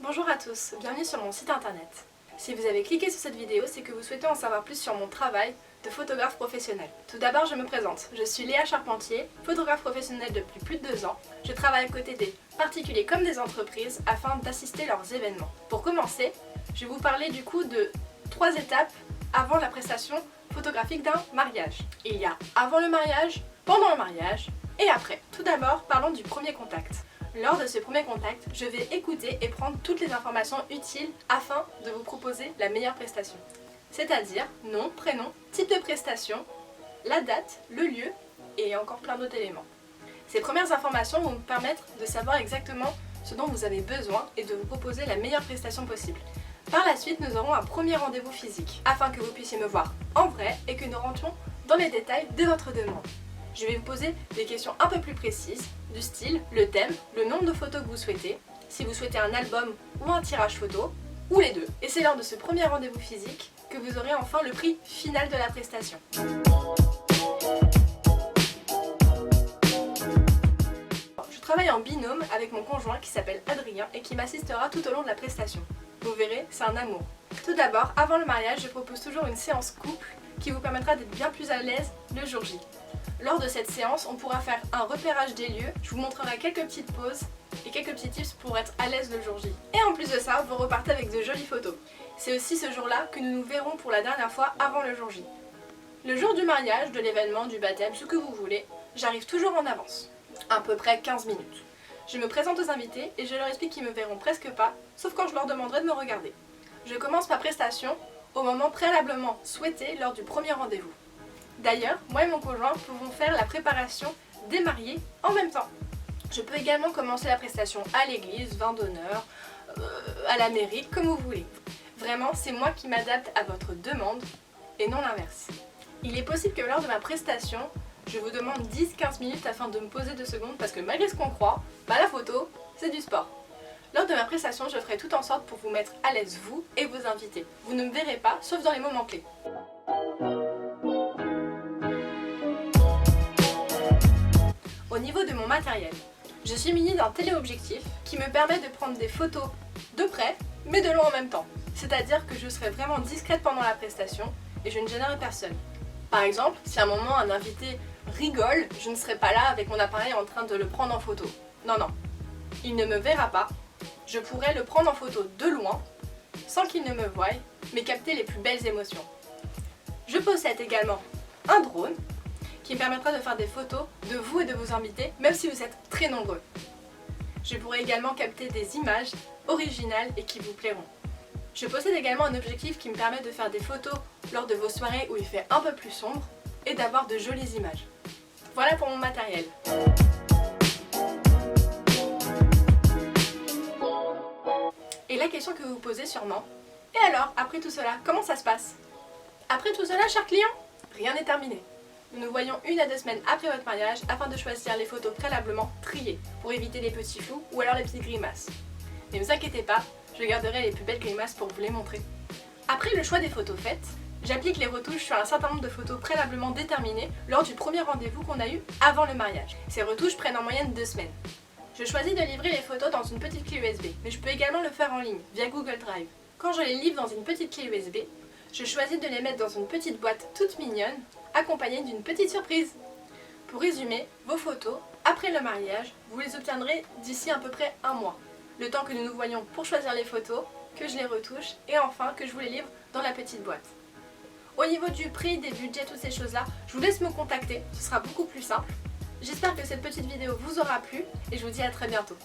Bonjour à tous, bienvenue sur mon site internet. Si vous avez cliqué sur cette vidéo, c'est que vous souhaitez en savoir plus sur mon travail de photographe professionnel. Tout d'abord, je me présente. Je suis Léa Charpentier, photographe professionnelle depuis plus de 2 ans. Je travaille à côté des particuliers comme des entreprises afin d'assister leurs événements. Pour commencer, je vais vous parler du coup de 3 étapes avant la prestation photographique d'un mariage. Il y a avant le mariage, pendant le mariage et après. Tout d'abord, parlons du premier contact. Lors de ce premier contact, je vais écouter et prendre toutes les informations utiles afin de vous proposer la meilleure prestation. C'est-à-dire nom, prénom, type de prestation, la date, le lieu et encore plein d'autres éléments. Ces premières informations vont me permettre de savoir exactement ce dont vous avez besoin et de vous proposer la meilleure prestation possible. Par la suite, nous aurons un premier rendez-vous physique afin que vous puissiez me voir en vrai et que nous rentrions dans les détails de votre demande. Je vais vous poser des questions un peu plus précises, du style, le thème, le nombre de photos que vous souhaitez, si vous souhaitez un album ou un tirage photo, ou les deux. Et c'est lors de ce premier rendez-vous physique que vous aurez enfin le prix final de la prestation. Je travaille en binôme avec mon conjoint qui s'appelle Adrien et qui m'assistera tout au long de la prestation. Vous verrez, c'est un amour. Tout d'abord, avant le mariage, je propose toujours une séance couple qui vous permettra d'être bien plus à l'aise le jour J. Lors de cette séance, on pourra faire un repérage des lieux, je vous montrerai quelques petites pauses et quelques petits tips pour être à l'aise le jour J. Et en plus de ça, vous repartez avec de jolies photos. C'est aussi ce jour-là que nous nous verrons pour la dernière fois avant le jour J. Le jour du mariage, de l'événement, du baptême, ce que vous voulez, j'arrive toujours en avance, à peu près 15 minutes. Je me présente aux invités et je leur explique qu'ils me verront presque pas, sauf quand je leur demanderai de me regarder. Je commence ma prestation au moment préalablement souhaité lors du premier rendez-vous. D'ailleurs, moi et mon conjoint pouvons faire la préparation des mariés en même temps. Je peux également commencer la prestation à l'église, vin d'honneur, à la mairie, comme vous voulez. Vraiment, c'est moi qui m'adapte à votre demande et non l'inverse. Il est possible que lors de ma prestation, je vous demande 10-15 minutes afin de me poser 2 secondes parce que malgré ce qu'on croit, la photo, c'est du sport. Lors de ma prestation, je ferai tout en sorte pour vous mettre à l'aise vous et vos invités. Vous ne me verrez pas, sauf dans les moments clés. Au niveau de mon matériel, je suis munie d'un téléobjectif qui me permet de prendre des photos de près, mais de loin en même temps. C'est-à-dire que je serai vraiment discrète pendant la prestation et je ne gênerai personne. Par exemple, si à un moment un invité rigole, je ne serai pas là avec mon appareil en train de le prendre en photo. Non, non, il ne me verra pas. Je pourrai le prendre en photo de loin, sans qu'il ne me voie, mais capter les plus belles émotions. Je possède également un drone qui me permettra de faire des photos de vous et de vos invités, même si vous êtes très nombreux. Je pourrai également capter des images originales et qui vous plairont. Je possède également un objectif qui me permet de faire des photos lors de vos soirées où il fait un peu plus sombre et d'avoir de jolies images. Voilà pour mon matériel. Et la question que vous vous posez sûrement, et alors, après tout cela, comment ça se passe? Après tout cela, chers clients, rien n'est terminé. Nous nous voyons 1 à 2 semaines après votre mariage afin de choisir les photos préalablement triées pour éviter les petits flous ou alors les petites grimaces. Ne vous inquiétez pas, je garderai les plus belles grimaces pour vous les montrer. Après le choix des photos faites, j'applique les retouches sur un certain nombre de photos préalablement déterminées lors du premier rendez-vous qu'on a eu avant le mariage. Ces retouches prennent en moyenne 2 semaines. Je choisis de livrer les photos dans une petite clé USB, mais je peux également le faire en ligne, via Google Drive. Quand je les livre dans une petite clé USB, je choisis de les mettre dans une petite boîte toute mignonne, accompagnée d'une petite surprise. Pour résumer, vos photos, après le mariage, vous les obtiendrez d'ici à peu près 1 mois. Le temps que nous nous voyons pour choisir les photos, que je les retouche et enfin que je vous les livre dans la petite boîte. Au niveau du prix, des budgets, toutes ces choses-là, je vous laisse me contacter, ce sera beaucoup plus simple. J'espère que cette petite vidéo vous aura plu et je vous dis à très bientôt.